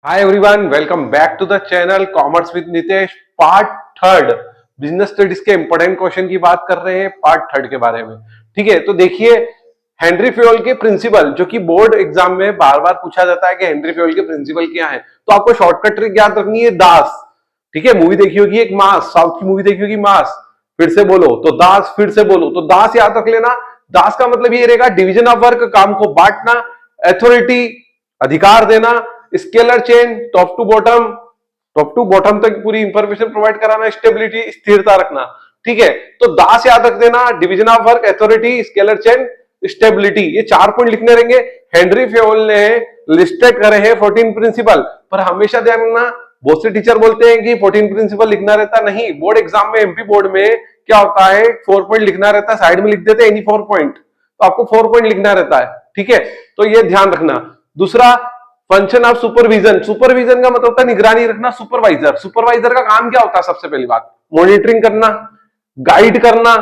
Hi everyone, welcome back to the channel commerce with Nitesh. Part third business studies के important question की बात कर रहे हैं, पार्ट थर्ड के बारे में। ठीक है, तो देखिए हेनरी फ्योल के प्रिंसिपल, जो कि बोर्ड एग्जाम में बार बार पूछा जाता है कि हेनरी फ्योल के प्रिंसिपल क्या है, तो आपको शॉर्टकट ट्रिक याद रखनी है, दास। ठीक है, मूवी देखी होगी एक, मास, साउथ की मूवी देखी होगी मास। फिर से बोलो तो दास, फिर से बोलो तो दास, याद रख लेना। दास का मतलब ये रहेगा डिवीजन ऑफ वर्क, काम को बांटना, अथॉरिटी, अधिकार देना, scalar chain, top to bottom तक पूरी इंफॉर्मेशन प्रोवाइड कराना, स्टेबिलिटी, स्थिरता रखना। ठीक है, तो दास याद रख देना, division of work, authority, scalar chain, stability, ये 4 पॉइंट लिखने रहेंगे। हेनरी फ्योल ने लिस्टेड करे हैं 14 प्रिंसिपल, पर हमेशा ध्यान रखना, बहुत से टीचर बोलते हैं कि 14 प्रिंसिपल लिखना रहता नहीं। बोर्ड एग्जाम में, एमपी बोर्ड में क्या होता है, 4 पॉइंट लिखना रहता है, साइड में लिख देते हैं एनी 4 पॉइंट, तो आपको 4 पॉइंट लिखना रहता है। ठीक है, तो ये ध्यान रखना। दूसरा, फंक्शन ऑफ सुपरविजन। सुपरविजन का मतलब होता है निगरानी रखना। सुपरवाइजर, सुपरवाइजर का काम क्या होता है? सबसे पहली बात, मॉनिटरिंग करना, गाइड करना,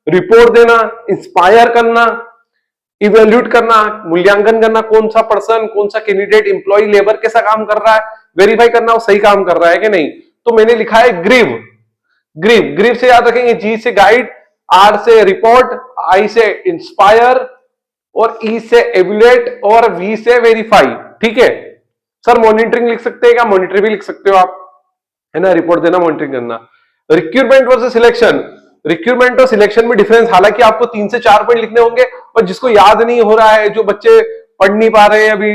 रिपोर्ट देना, इंस्पायर करना, इवेल्यूट करना, मूल्यांकन करना, कौन सा पर्सन, कौन सा कैंडिडेट, एम्प्लॉय, लेबर कैसा काम कर रहा है, वेरीफाई करना वो सही काम कर रहा है कि नहीं। तो मैंने लिखा है ग्रीव। ग्रीव, ग्रीव से याद रखेंगे, जी से गाइड, आर से रिपोर्ट, आई से इंस्पायर, और ई से एवुलेट, और वी से वेरीफाई। ठीक है सर, मॉनिटरिंग लिख सकते हैं क्या? मॉनिटर भी लिख सकते हो आप, है ना, रिपोर्ट देना, मॉनिटरिंग करना। Recruitment versus selection. रिक्रूटमेंट और सिलेक्शन में डिफरेंस, हालांकि आपको 3 से 4 पॉइंट लिखने होंगे, और जिसको याद नहीं हो रहा है, जो बच्चे पढ़ नहीं पा रहे हैं अभी,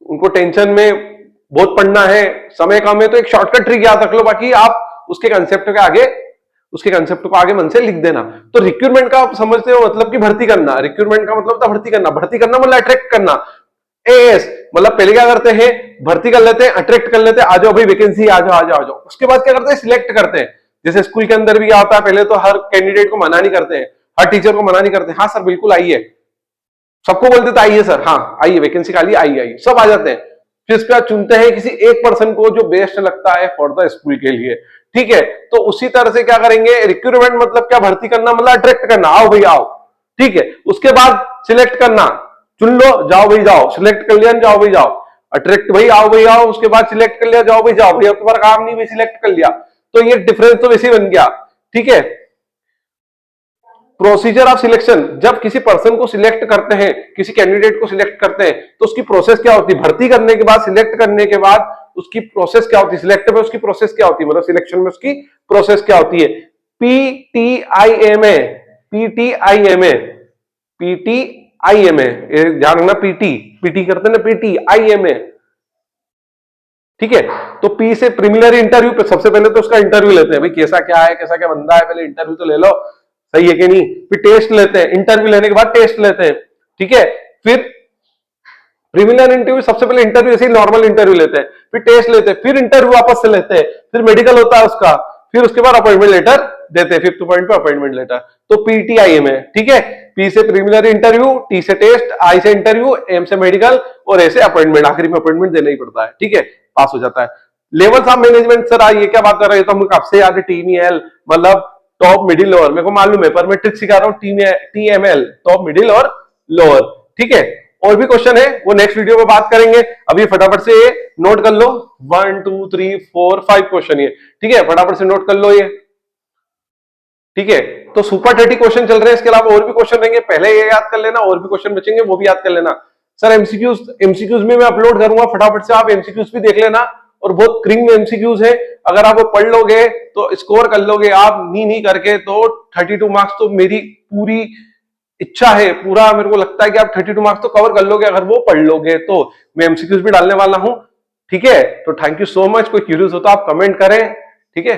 उनको टेंशन में बहुत पढ़ना है, समय कम है, तो एक शॉर्टकट ट्रिक याद रख लो, बाकी आप उसके कंसेप्ट के आगे, उसके कंसेप्ट को आगे मन से लिख देना। तो रिक्रूटमेंट का आप समझते हो मतलब कि भर्ती करना। रिक्रूटमेंट का मतलब था भर्ती करना। भर्ती करना मतलब अट्रैक्ट करना। एएस मतलब पहले क्या करते हैं, भर्ती कर लेते हैं, अट्रैक्ट कर लेते हैं, आ जाओ भाई वैकेंसी, आ जाओ आ जाओ आ जाओ। उसके बाद क्या करते हैं, सिलेक्ट करते हैं। जैसे स्कूल के अंदर भी क्या होता है, पहले तो हर कैंडिडेट को मना नहीं करते हैं, हर टीचर को मना नहीं करते, हाँ सर बिल्कुल आइए, सबको बोल देते आइए सर, हाँ आइए, वैकेंसी खाली, आइए आइए, सब आ जाते हैं। फिर इसके बाद चुनते हैं किसी एक पर्सन को जो बेस्ट लगता है फॉर द स्कूल के लिए। ठीक है, तो उसी तरह से क्या करेंगे, रिक्रूटमेंट मतलब क्या, भर्ती करना, मतलब अट्रैक्ट करना, आओ भाई आओ। ठीक है, उसके बाद सिलेक्ट करना, चुन लो, जाओ भाई जाओ, सिलेक्ट कर लिया, जाओ भाई जाओ। अट्रैक्ट भाई आओ भाई आओ, उसके बाद सिलेक्ट कर लिया, जाओ भाई जाओ, भाई अब तुम्हारा काम नहीं, भाई सिलेक्ट कर लिया। तो ये डिफरेंस तो वैसे ही बन गया। ठीक है, प्रोसीजर ऑफ सिलेक्शन, जब किसी पर्सन को सिलेक्ट करते हैं, किसी कैंडिडेट को सिलेक्ट करते हैं, तो उसकी प्रोसेस क्या होती है, भर्ती करने के बाद, सिलेक्ट करने के बाद उसकी प्रोसेस क्या होती है, सिलेक्ट में उसकी प्रोसेस क्या होती है, मतलब सिलेक्शन में उसकी प्रोसेस क्या होती है। पीटीआईएमए, पीटीआईएमए, पीटीआईएमए, ध्यान रखना, पीटी, पीटी करते हैं ना, पीटीआईएमए। ठीक है, तो पी से प्रीलिमिनरी इंटरव्यू पे, सबसे पहले तो उसका इंटरव्यू लेते हैं, भाई कैसा क्या है, कैसा क्या बंदा है, पहले इंटरव्यू तो ले लो, सही है कि नहीं। फिर टेस्ट लेते हैं, इंटरव्यू लेने के बाद टेस्ट लेते हैं। ठीक है, फिर प्रीलिमिनरी इंटरव्यू, सबसे पहले इंटरव्यू ऐसे ही नॉर्मल इंटरव्यू लेते हैं, फिर टेस्ट लेते हैं, फिर इंटरव्यू वापस से लेते हैं, फिर मेडिकल होता है उसका, फिर उसके बाद अपॉइंटमेंट लेटर देते हैं, 5th पॉइंट पे अपॉइंटमेंट लेटर। तो पीटीआईएम है। ठीक है, पी से प्रीलिमिनरी इंटरव्यू, टी से टेस्ट, आई से इंटरव्यू, एम से मेडिकल, और ऐसे अपॉइंटमेंट, आखिरी में अपॉइंटमेंट देना ही पड़ता है। ठीक है, पास हो जाता है। लेवल्स ऑफ मैनेजमेंट, सर ये क्या बात कर रहे हो, तो हम कब से याद है, टीएमएल मतलब टॉप, मिडिल, लोअर, मेरे को मालूम है, पर मैं ट्रिक सिखा रहा हूँ, टीएमएल, टॉप, मिडिल और लोअर। ठीक है, और भी क्वेश्चन है वो नेक्स्ट वीडियो में बात करेंगे, अभी फटाफट से ये नोट कर लो, 1 2 3 4 5 क्वेश्चन ये। ठीक है, फटाफट से नोट कर लो ये। ठीक है, तो सुपर 30 क्वेश्चन चल रहे हैं, इसके अलावा और भी क्वेश्चन रहेंगे, पहले ये याद कर लेना, और भी क्वेश्चन बचेंगे वो भी याद कर लेना। सर एमसीक्यूज, एमसीक्यूज में मैं अपलोड करूंगा, फटाफट से आप एमसीक्यूज भी देख लेना, और बहुत क्रिंग एमसीक्यूज है, अगर आप वो पढ़ लोगे तो स्कोर कर लोगे आप, नहीं करके तो 32 मार्क्स तो मेरी पूरी इच्छा है, पूरा मेरे को लगता है कि आप 32 मार्क्स तो कवर कर लोगे अगर वो पढ़ लोगे तो। मैं एमसीक्यूज भी डालने वाला हूं। ठीक है, तो थैंक यू सो मच। कोई क्यूरियस हो तो आप कमेंट करें। ठीक है।